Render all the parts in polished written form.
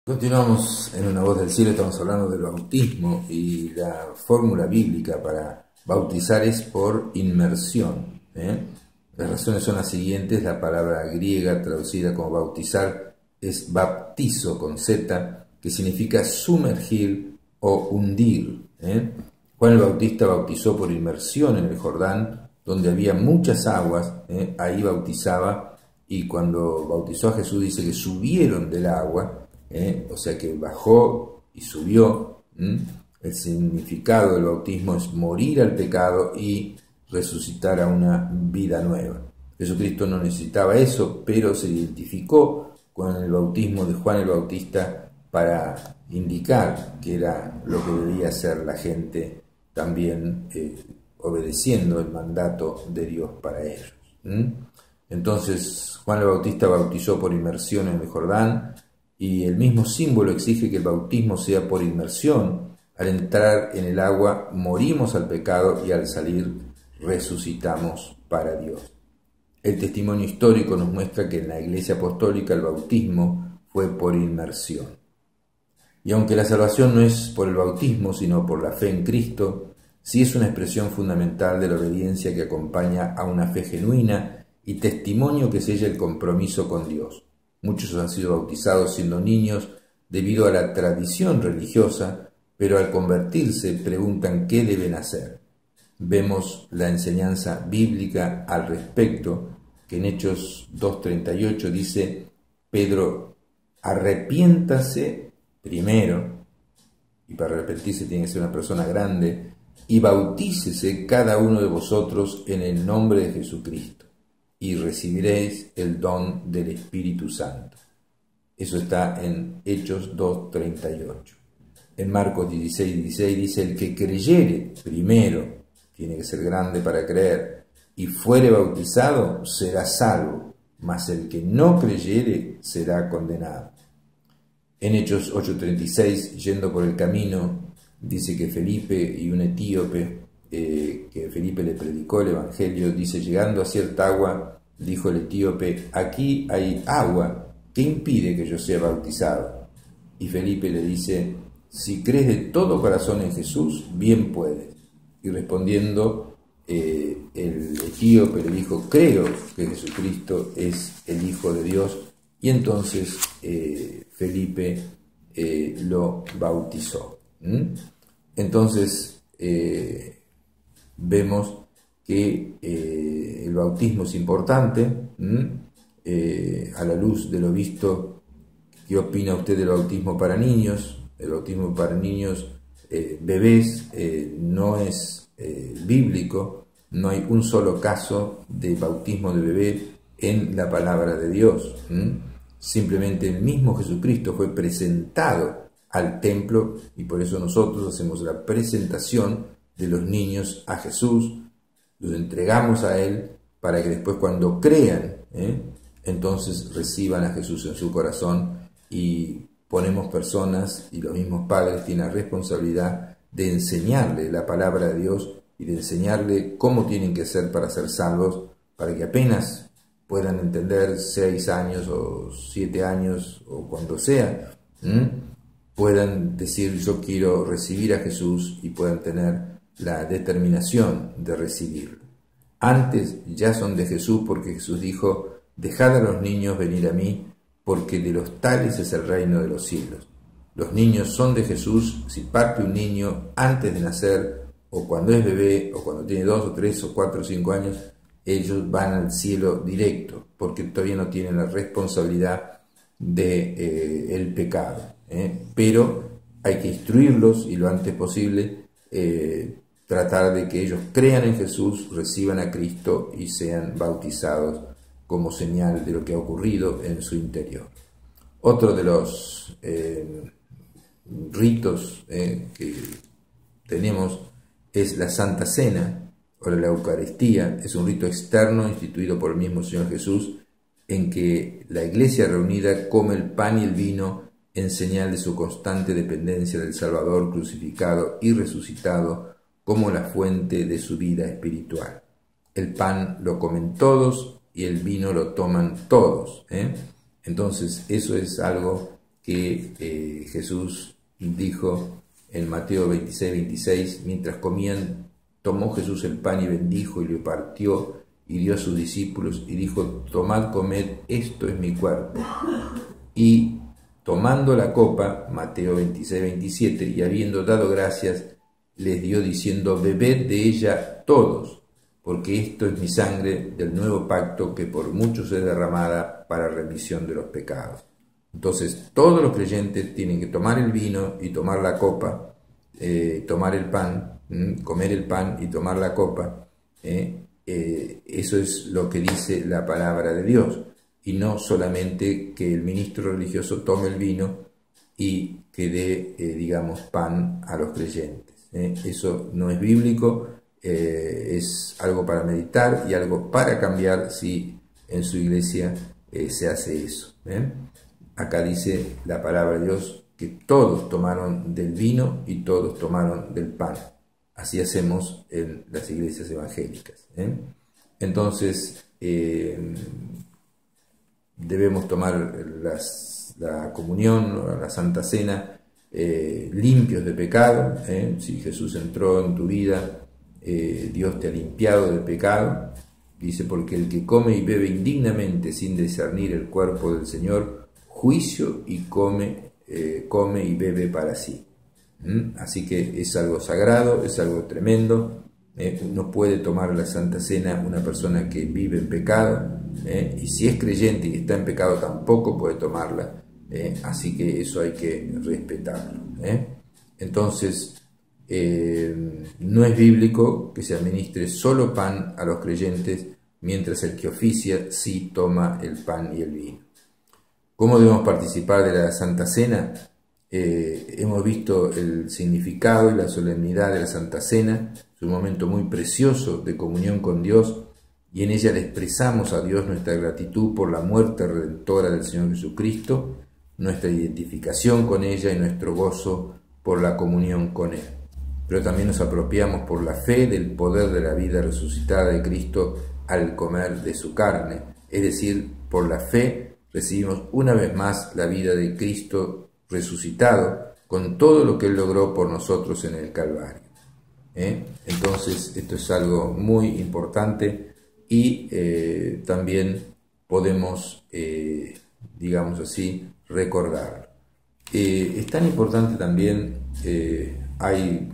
Continuamos en Una Voz del Cielo, estamos hablando del bautismo y la fórmula bíblica para bautizar es por inmersión. Las razones son las siguientes: la palabra griega traducida como bautizar es baptizo con Z, que significa sumergir o hundir. Juan el Bautista bautizó por inmersión en el Jordán, donde había muchas aguas, ahí bautizaba, y cuando bautizó a Jesús dice que subieron del agua. O sea que bajó y subió. El significado del bautismo es morir al pecado y resucitar a una vida nueva. Jesucristo no necesitaba eso, pero se identificó con el bautismo de Juan el Bautista para indicar que era lo que debía hacer la gente también, obedeciendo el mandato de Dios para ellos. Entonces Juan el Bautista bautizó por inmersión en el Jordán, y el mismo símbolo exige que el bautismo sea por inmersión. Al entrar en el agua morimos al pecado y al salir resucitamos para Dios. El testimonio histórico nos muestra que en la Iglesia Apostólica el bautismo fue por inmersión. Y aunque la salvación no es por el bautismo, sino por la fe en Cristo, sí es una expresión fundamental de la obediencia que acompaña a una fe genuina y testimonio que sella el compromiso con Dios. Muchos han sido bautizados siendo niños debido a la tradición religiosa, pero al convertirse preguntan qué deben hacer. Vemos la enseñanza bíblica al respecto, que en Hechos 2:38 dice: Pedro, arrepiéntase primero, y para arrepentirse tiene que ser una persona grande, y bautícese cada uno de vosotros en el nombre de Jesucristo, y recibiréis el don del Espíritu Santo. Eso está en Hechos 2:38. En Marcos 16:16 dice: el que creyere primero, tiene que ser grande para creer, y fuere bautizado, será salvo, mas el que no creyere será condenado. En Hechos 8:36, yendo por el camino, dice que Felipe y un etíope, que Felipe le predicó el Evangelio, dice: llegando a cierta agua, dijo el etíope: aquí hay agua, ¿qué impide que yo sea bautizado? Y Felipe le dice: si crees de todo corazón en Jesús, bien puedes. Y respondiendo, el etíope le dijo: creo que Jesucristo es el Hijo de Dios. Y entonces Felipe lo bautizó. Entonces vemos que el bautismo es importante. A la luz de lo visto, ¿qué opina usted del bautismo para niños? El bautismo para niños, bebés, no es bíblico. No hay un solo caso de bautismo de bebé en la palabra de Dios. Simplemente el mismo Jesucristo fue presentado al templo, y por eso nosotros hacemos la presentación de los niños a Jesús, los entregamos a Él para que después, cuando crean, entonces reciban a Jesús en su corazón. Y ponemos personas, y los mismos padres tienen la responsabilidad de enseñarle la palabra de Dios y de enseñarle cómo tienen que ser para ser salvos, para que apenas puedan entender, 6 años o 7 años o cuando sea, puedan decir: yo quiero recibir a Jesús, y puedan tener la determinación de recibirlo. Antes ya son de Jesús, porque Jesús dijo: dejad a los niños venir a mí, porque de los tales es el reino de los cielos. Los niños son de Jesús. Si parte un niño antes de nacer, o cuando es bebé, o cuando tiene 2 o 3 o 4 o 5 años, ellos van al cielo directo, porque todavía no tienen la responsabilidad de el pecado. Pero hay que instruirlos, y lo antes posible tratar de que ellos crean en Jesús, reciban a Cristo y sean bautizados como señal de lo que ha ocurrido en su interior. Otro de los ritos que tenemos es la Santa Cena, o la Eucaristía. Es un rito externo instituido por el mismo Señor Jesús, en que la Iglesia reunida come el pan y el vino en señal de su constante dependencia del Salvador crucificado y resucitado como la fuente de su vida espiritual. El pan lo comen todos y el vino lo toman todos. Entonces eso es algo que Jesús dijo en Mateo 26, mientras comían, tomó Jesús el pan y bendijo y lo partió y dio a sus discípulos y dijo: tomad, comed, esto es mi cuerpo. Y tomando la copa, Mateo 26, y habiendo dado gracias, les dio diciendo: bebed de ella todos, porque esto es mi sangre del nuevo pacto que por muchos es derramada para remisión de los pecados. Entonces todos los creyentes tienen que tomar el vino y tomar la copa, tomar el pan, comer el pan y tomar la copa. Eso es lo que dice la palabra de Dios, y no solamente que el ministro religioso tome el vino y que dé, digamos, pan a los creyentes. Eso no es bíblico, es algo para meditar y algo para cambiar si en su iglesia se hace eso. Acá dice la palabra de Dios que todos tomaron del vino y todos tomaron del pan. Así hacemos en las iglesias evangélicas. Entonces, debemos tomar la comunión, la Santa Cena, limpios de pecado. Si Jesús entró en tu vida, Dios te ha limpiado de pecado. Dice: porque el que come y bebe indignamente sin discernir el cuerpo del Señor, juicio y come y bebe para sí. Así que es algo sagrado, es algo tremendo. No puede tomar la Santa Cena una persona que vive en pecado, y si es creyente y está en pecado tampoco puede tomarla. Así que eso hay que respetarlo. Entonces, no es bíblico que se administre solo pan a los creyentes, mientras el que oficia sí toma el pan y el vino. ¿Cómo debemos participar de la Santa Cena? Hemos visto el significado y la solemnidad de la Santa Cena. Es un momento muy precioso de comunión con Dios, y en ella le expresamos a Dios nuestra gratitud por la muerte redentora del Señor Jesucristo, nuestra identificación con ella y nuestro gozo por la comunión con Él. Pero también nos apropiamos por la fe del poder de la vida resucitada de Cristo al comer de su carne, es decir, por la fe recibimos una vez más la vida de Cristo resucitado, con todo lo que Él logró por nosotros en el Calvario. Entonces, esto es algo muy importante, y también podemos, digamos así, recordarlo. Es tan importante también, hay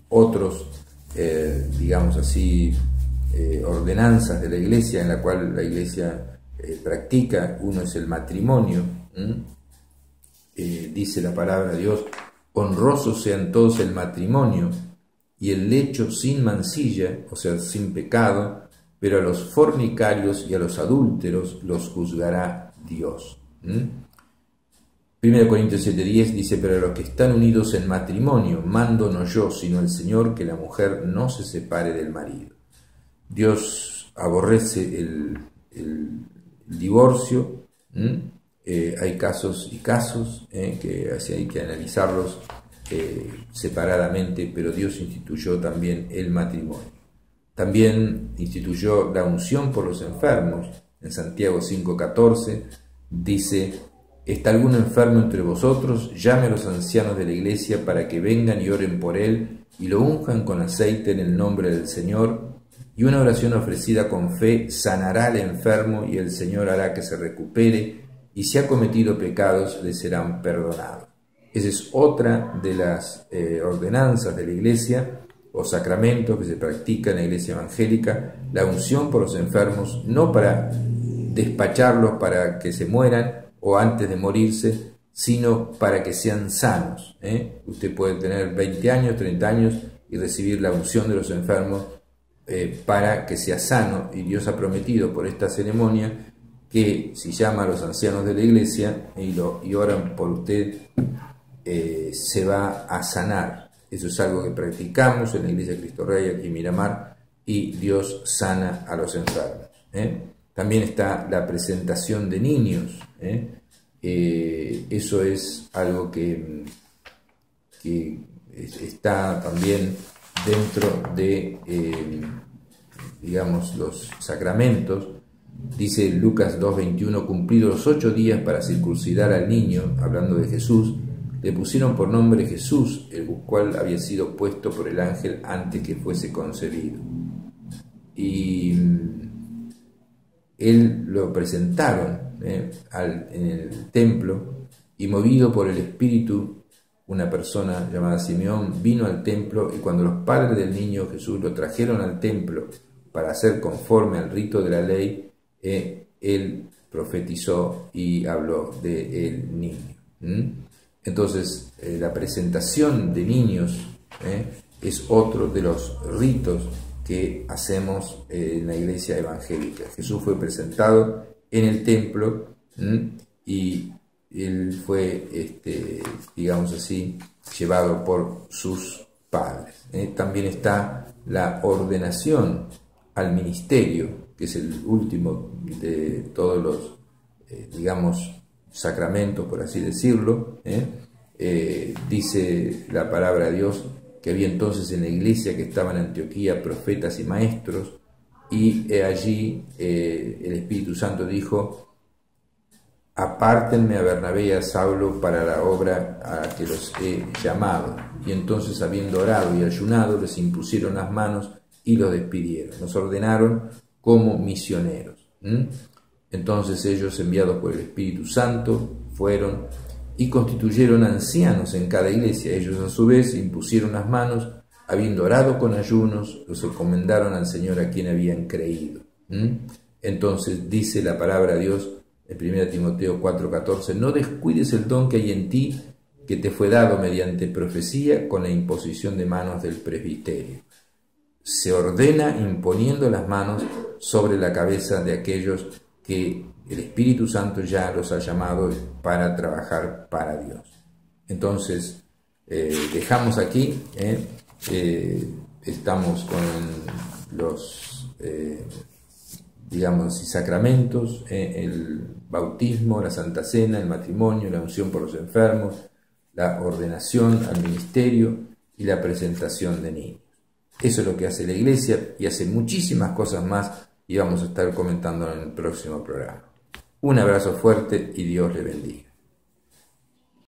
otros, digamos así, ordenanzas de la Iglesia en la cual la Iglesia practica. Uno es el matrimonio. Dice la palabra de Dios: honrosos sean todos el matrimonio y el lecho sin mancilla, o sea, sin pecado, pero a los fornicarios y a los adúlteros los juzgará Dios. 1 Corintios 7:10 dice: pero a los que están unidos en matrimonio, mando no yo, sino el Señor, que la mujer no se separe del marido. Dios aborrece el divorcio. Hay casos y casos, que así hay que analizarlos separadamente, pero Dios instituyó también el matrimonio. También instituyó la unción por los enfermos. En Santiago 5:14 dice: ¿está algún enfermo entre vosotros? Llame a los ancianos de la iglesia para que vengan y oren por él y lo unjan con aceite en el nombre del Señor. Y una oración ofrecida con fe sanará al enfermo, y el Señor hará que se recupere, y si ha cometido pecados le serán perdonados. Esa es otra de las ordenanzas de la iglesia o sacramentos que se practica en la iglesia evangélica: la unción por los enfermos, no para despacharlos para que se mueran o antes de morirse, sino para que sean sanos. Usted puede tener 20 años, 30 años y recibir la unción de los enfermos para que sea sano, y Dios ha prometido por esta ceremonia que si llama a los ancianos de la iglesia y oran por usted, se va a sanar. Eso es algo que practicamos en la Iglesia de Cristo Rey aquí en Miramar, y Dios sana a los enfermos. También está la presentación de niños. Eso es algo que está también dentro de, digamos, los sacramentos. Dice Lucas 2:21, cumplidos los 8 días para circuncidar al niño, hablando de Jesús, le pusieron por nombre Jesús, el cual había sido puesto por el ángel antes que fuese concebido. Y él lo presentaron en el templo, y movido por el Espíritu, una persona llamada Simeón vino al templo, y cuando los padres del niño Jesús lo trajeron al templo para hacer conforme al rito de la ley, él profetizó y habló del niño. Entonces, la presentación de niños es otro de los ritos que hacemos en la iglesia evangélica. Jesús fue presentado en el templo y él fue, digamos así, llevado por sus padres. También está la ordenación al ministerio, que es el último de todos los, digamos, sacramentos, por así decirlo. Dice la palabra de Dios que había entonces en la iglesia que estaba en Antioquía profetas y maestros, y allí el Espíritu Santo dijo: apártenme a Bernabé y a Saulo para la obra a la que los he llamado. Y entonces, habiendo orado y ayunado, les impusieron las manos y los despidieron. Los ordenaron como misioneros. Entonces ellos, enviados por el Espíritu Santo, fueron y constituyeron ancianos en cada iglesia. Ellos a su vez impusieron las manos, habiendo orado con ayunos, los encomendaron al Señor a quien habían creído. Entonces dice la palabra de Dios en 1 Timoteo 4:14, no descuides el don que hay en ti, que te fue dado mediante profecía con la imposición de manos del presbiterio. Se ordena imponiendo las manos sobre la cabeza de aquellos que el Espíritu Santo ya los ha llamado para trabajar para Dios. Entonces, dejamos aquí, estamos con los, digamos, sacramentos, el bautismo, la Santa Cena, el matrimonio, la unción por los enfermos, la ordenación al ministerio y la presentación de niños. Eso es lo que hace la Iglesia, y hace muchísimas cosas más, y vamos a estar comentando en el próximo programa. Un abrazo fuerte y Dios le bendiga.